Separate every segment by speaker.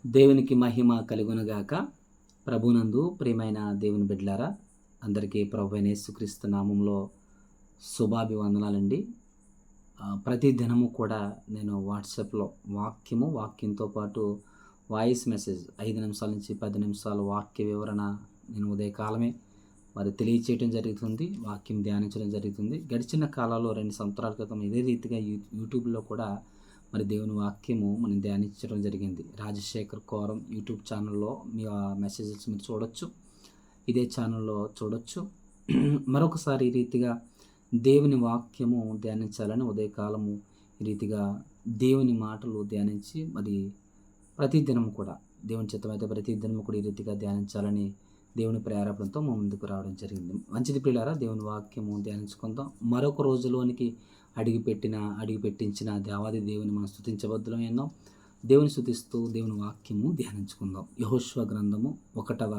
Speaker 1: దేవునికి మహిమ కలుగునుగాక. ప్రభునందు ప్రియమైన దేవుని బిడ్డలారా, అందరికీ ప్రభువైన యేసుక్రీస్తు నామంలో శుభాభివందనాలండి. ప్రతి దినము కూడా నేను వాట్సాప్లో వాక్యంతో పాటు వాయిస్ మెసేజ్ 5 నిమిషాల నుంచి 10 నిమిషాల వాక్య వివరణ నేను ఉదయకాలమే తెలియచేయడం జరుగుతుంది. వాక్యం ధ్యానించడం జరుగుతుంది. గడిచిన కాలాల్లో 2 సంవత్సరాల క్రితం ఇదే రీతిగా యూట్యూబ్లో కూడా దేవుని వాక్యము మనం ధ్యానించడం జరిగింది. రాజశేఖర్ కోరం యూట్యూబ్ ఛానల్లో మీ మెసేజెస్ మీరు చూడొచ్చు, ఇదే ఛానల్లో చూడొచ్చు. మరొకసారి ఈ రీతిగా దేవుని వాక్యము ధ్యానించాలని ఉదయకాలము ఈ రీతిగా దేవుని మాటలు ధ్యానించి ప్రతిదినం కూడా దేవుని చిత్తమైతే ప్రతిదినం కూడా ఈ రీతిగా ధ్యానించాలని దేవుని ప్రేరేపణతో ముందుకు రావడం జరిగింది. మంచిది ప్రియులారా, దేవుని వాక్యము ధ్యానించుకుందాం. మరొక రోజులోనికి అడుగుపెట్టించిన దేవాది దేవుని మనం స్తుతించబద్దులమైందాం. దేవుని స్తుతిస్తూ దేవుని వాక్యము ధ్యానించుకుందాం. యెహోషువ గ్రంథము 1వ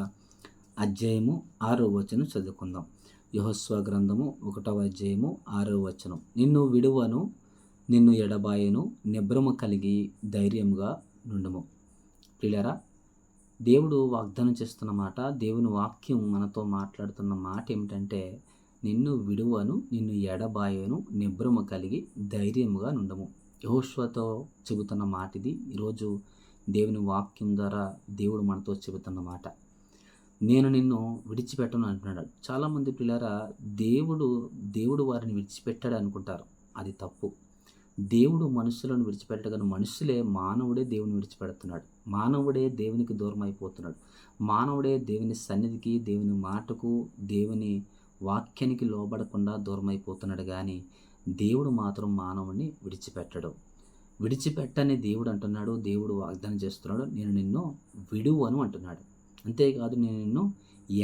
Speaker 1: అధ్యాయము 6వ వచనం చదువుకుందాం. యెహోషువ గ్రంథము 1వ అధ్యాయము 6వ వచనం. నిన్ను విడువను, నిన్ను ఎడబాయను, నిబ్రము కలిగి ధైర్యముగా నుండుము. ప్రియులారా, దేవుడు వాగ్దానం చేస్తున్న మాట, దేవుని వాక్యం మనతో మాట్లాడుతున్న మాట ఏమిటంటే, నిన్ను విడువను, నిన్ను ఎడబాయను, నిబ్రము కలిగి ధైర్యముగా నుండము. యెహోషువతో చెబుతున్న మాట ఇది. ఈరోజు దేవుని వాక్యం ద్వారా దేవుడు మనతో చెబుతున్న మాట. నేను నిన్ను విడిచిపెట్టను అంటున్నాడు. చాలామంది పిల్లరా, దేవుడు వారిని విడిచిపెట్టాడు అనుకుంటారు. అది తప్పు. దేవుడు మనుషులను విడిచిపెట్టగానే మనుషులే, మానవుడే దేవుని విడిచిపెడుతున్నాడు. మానవుడే దేవునికి దూరం అయిపోతున్నాడు. మానవుడే దేవుని సన్నిధికి, దేవుని మాటకు, దేవుని వాక్యానికి లోబడకుండా దూరం అయిపోతున్నాడు. కానీ దేవుడు మాత్రం మానవుని విడిచిపెట్టడు. విడిచిపెట్టని దేవుడు అంటున్నాడు. దేవుడు వాగ్దానం చేస్తున్నాడు, నేను నిన్ను విడువను అంటున్నాడు. అంతేకాదు, నేను నిన్ను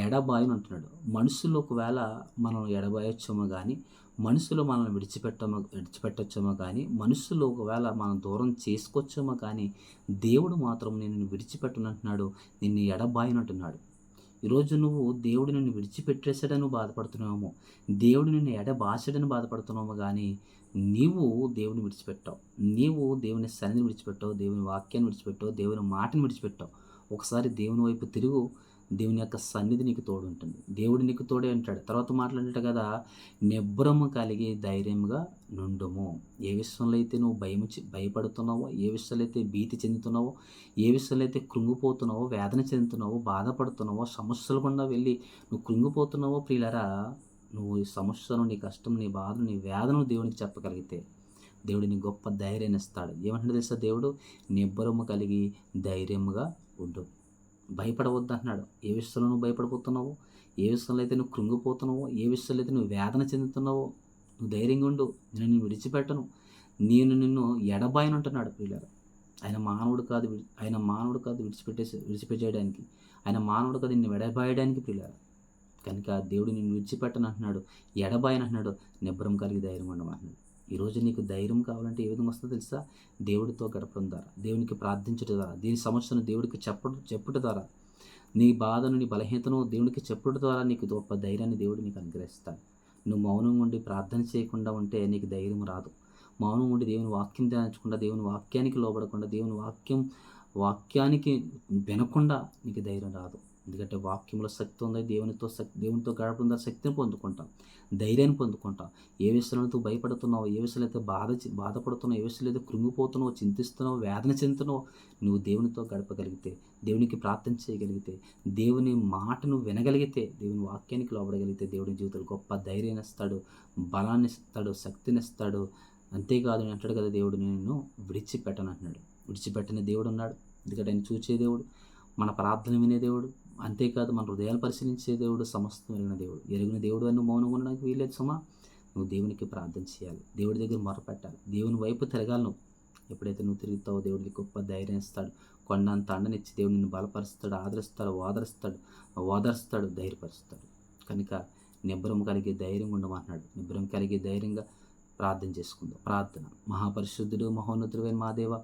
Speaker 1: ఎడబాయను అంటున్నాడు. మనుషులు ఒకవేళ మనం ఎడబాయొచ్చేమో కానీ, మనుషులు మనల్ని విడిచిపెట్టొచ్చేమో కానీ, మనుషులు ఒకవేళ మనం దూరం చేసుకొచ్చేమో కానీ, దేవుడు మాత్రం నేను విడిచిపెట్టను అంటున్నాడు, నిన్ను ఎడబాయను అంటున్నాడు. ఈరోజు నువ్వు దేవుడు నిన్ను విడిచిపెట్టేసాడని బాధపడుతున్నావేమో, దేవుడు నిన్ను ఎడబాసాడని బాధపడుతున్నామో కానీ, నీవు దేవుని విడిచిపెట్టావు. నీవు దేవుని సన్నిధిని విడిచిపెట్టావు, దేవుని వాక్యాన్ని విడిచిపెట్టావు, దేవుని మాటను విడిచిపెట్టావు. ఒకసారి దేవుని వైపు తిరుగు. దేవుని యొక్క సన్నిధి నీకు తోడు ఉంటుంది. దేవుడు నీకు తోడే అంటాడు. తర్వాత మాట్లాడేట కదా, నిబ్రము కలిగి ధైర్యంగా నుండుము. ఏ విషయంలో అయితే నువ్వు భయపడుతున్నావో, ఏ విషయంలో అయితే భీతి చెందుతున్నావో, ఏ విషయంలో అయితే కృంగిపోతున్నావో, వేదన చెందుతున్నావో, బాధపడుతున్నావో, సమస్యలు గుండా వెళ్ళి నువ్వు కృంగిపోతున్నావో, ప్రియులరా, నువ్వు ఈ సమస్యను, నీ కష్టం, నీ బాధను, నీ వేదనను దేవునికి చెప్పగలిగితే దేవుడు నీ గొప్ప ధైర్యాన్ని ఇస్తాడు. ఏమంటే తెలుసా దేవుడు, నిబ్బరము కలిగి ధైర్యముగా ఉండు. భయపడవద్దు అంటున్నాడు. ఏ విషయంలో నువ్వు భయపడిపోతున్నావో, ఏ విషయంలో అయితే నువ్వు కృంగిపోతున్నావో, ఏ విషయంలో అయితే నువ్వు వేదన చెందుతున్నావో, నువ్వు ధైర్యంగా ఉండు. నేను నిన్ను విడిచిపెట్టను, నేను నిన్ను ఎడబాయను అంటున్నాడు. ప్రియులారా, ఆయన మానవుడు కాదు విడిచిపెట్టేయడానికి. ఆయన మానవుడు కాదు నిన్ను ఎడబాయడానికి. ప్రియులారా, కనుక దేవుడు నిన్ను విడిచిపెట్టను అంటున్నాడు, ఎడబాయను అంటున్నాడు, నిబ్బరం కలిగి ధైర్యం ఉండమంటున్నాడు. ఈరోజు నీకు ధైర్యం కావాలంటే ఏ విధంగా వస్తుందో తెలుసా? దేవుడితో గడపడం ద్వారా, దేవునికి ప్రార్థించడం ద్వారా, దీని సమస్యను దేవుడికి చెప్పుట ద్వారా, నీ బాధను, నీ బలహీనతను దేవునికి చెప్పుట ద్వారా నీకు గొప్ప ధైర్యాన్ని దేవుడు నీకు అనుగ్రహిస్తాడు. నువ్వు మౌనం ఉండి ప్రార్థన చేయకుండా ఉంటే నీకు ధైర్యం రాదు. మౌనం ఉండి దేవుని వాక్యం ధ్యానించకుండా, దేవుని వాక్యానికి లోబడకుండా, దేవుని వాక్యానికి వినకుండా నీకు ధైర్యం రాదు. ఎందుకంటే వాక్యంలో శక్తి ఉంది. దేవునితో గడపడం ద్వారా శక్తిని పొందుకుంటాం, ధైర్యాన్ని పొందుకుంటాం. ఏ విషయంలో నువ్వు భయపడుతున్నావు, ఏ విషయంలో అయితే బాధపడుతున్నావు, ఏ విషయంలో అయితే కృంగిపోతున్నావు, చింతిస్తున్నావు, వేదన చెందుతున్నావు, నువ్వు దేవునితో గడపగలిగితే, దేవునికి ప్రార్థన చేయగలిగితే, దేవుని మాటను వినగలిగితే, దేవుని వాక్యానికి లోబడగలిగితే, దేవుని జీవితంలో గొప్ప ధైర్యాన్ని ఇస్తాడు, బలాన్ని ఇస్తాడు, శక్తిని ఇస్తాడు. అంతేకాదు అంటాడు కదా, దేవుడు నిన్ను విడిచిపెట్టను అంటున్నాడు. విడిచిపెట్టని దేవుడు ఉన్నాడు. ఎందుకంటే ఆయన చూచే దేవుడు, మన ప్రార్థన వినే దేవుడు, అంతేకాదు మన హృదయాలు పరిశీలించే దేవుడు, సమస్తం ఎరిగిన దేవుడు అని మౌనంగా ఉండడానికి వీల్లేదు సుమా. నువ్వు దేవునికి ప్రార్థన చేయాలి, దేవుడి దగ్గర మొరపెట్టాలి, దేవుని వైపు తిరగాలి. నువ్వు ఎప్పుడైతే నువ్వు తిరుగుతావో దేవుడికి గొప్ప ధైర్యం ఇస్తాడు. కొండంత అండనిచ్చి దేవుడు నిన్ను బలపరుస్తాడు, ఆదరిస్తాడు, ఓదరుస్తాడు, ధైర్యపరుస్తాడు. కనుక నిబ్బరం కలిగే ధైర్యం ఉండమంటున్నాడు. నిబ్బరం కలిగే ధైర్యంగా ప్రార్థన చేసుకుందాం. ప్రార్థన. మహాపరిశుద్ధుడు, మహోన్నతుడైన మా దేవ,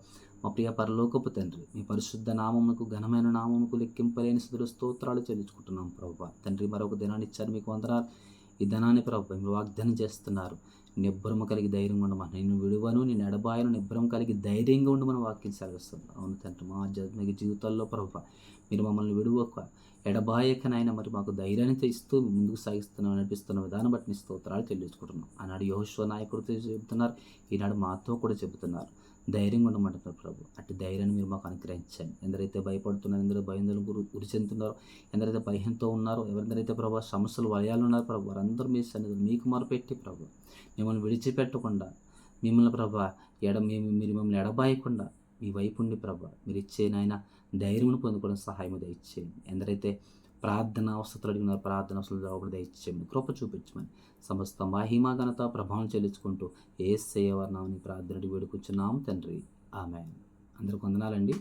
Speaker 1: మా ప్రియ పరలోకపు తండ్రి, మీ పరిశుద్ధ నామమునకు, ఘనమైన నామముకు లెక్కింపలేని స్థుతులు స్తోత్రాలు చెల్లించుకుంటున్నాం ప్రభువా. తండ్రి, మరొక దినాన్ని ఇచ్చారు, మీకు వందనాలు. ఈ ధనాన్ని ప్రభువా మీరు వాగ్దానం చేస్తున్నారు. నిబ్బరము కలిగి ధైర్యంగా ఉండమని, నేను విడువను, నేను ఎడబాయను, నిబ్బరం కలిగి ధైర్యంగా ఉండమని వాక్యం సెలవిస్తుంది. అవును తండ్రి, మా ఆధ్యాత్మిక జీవితాల్లో ప్రభు మీరు మమ్మల్ని విడువక ఎడబాయకనైనా మరి మాకు ధైర్యాన్ని ఇస్తూ ముందుకు సాగిస్తున్నాం, నడిపిస్తున్న విధానం బట్టి నీ స్తోత్రాలు చెల్లించుకుంటున్నాం. ఆనాడు యెహోషువ నాయకుడితో చెబుతున్నారు, ఈనాడు మాతో కూడా చెబుతున్నారు. ధైర్యంగా ఉండమంటున్నారు ప్రభు. అట్టి ధైర్యాన్ని మీరు మాకు అనుగ్రహించండి. ఎందరైతే భయపడుతున్నారో, ఎందరో భయంలో గురి చెందుతున్నారో, ఎందరైతే భయంతో ఉన్నారో, ఎవరిదరైతే ప్రభు సమస్యలు వలయాలు ఉన్నారో ప్రభు, వారందరూ మీ సన్నిధిలో మీకు మొరపెట్టి ప్రభు మిమ్మల్ని విడిచిపెట్టకుండా, మిమ్మల్ని ప్రభు మీరు మమ్మల్ని ఎడబాయకుండా మీ వైపుండి ప్రభు మీరు ఇచ్చే నాయన ధైర్యమును పొందుకోవడం సహాయం దయచేయండి. ఎందరైతే ప్రార్థన అవసరాలు అడిగినారు, ప్రార్థన అవసరాలు జవాబులు దయచేయండి, కృప చూపించమని సమస్త మహిమ ఘనత ప్రభావం చెల్లించుకుంటూ యేసయ్య వారి నామమున ప్రార్థన వేడుకొచ్చున్నాం తండ్రి, ఆమేన్. అందరికి వందనాలండి.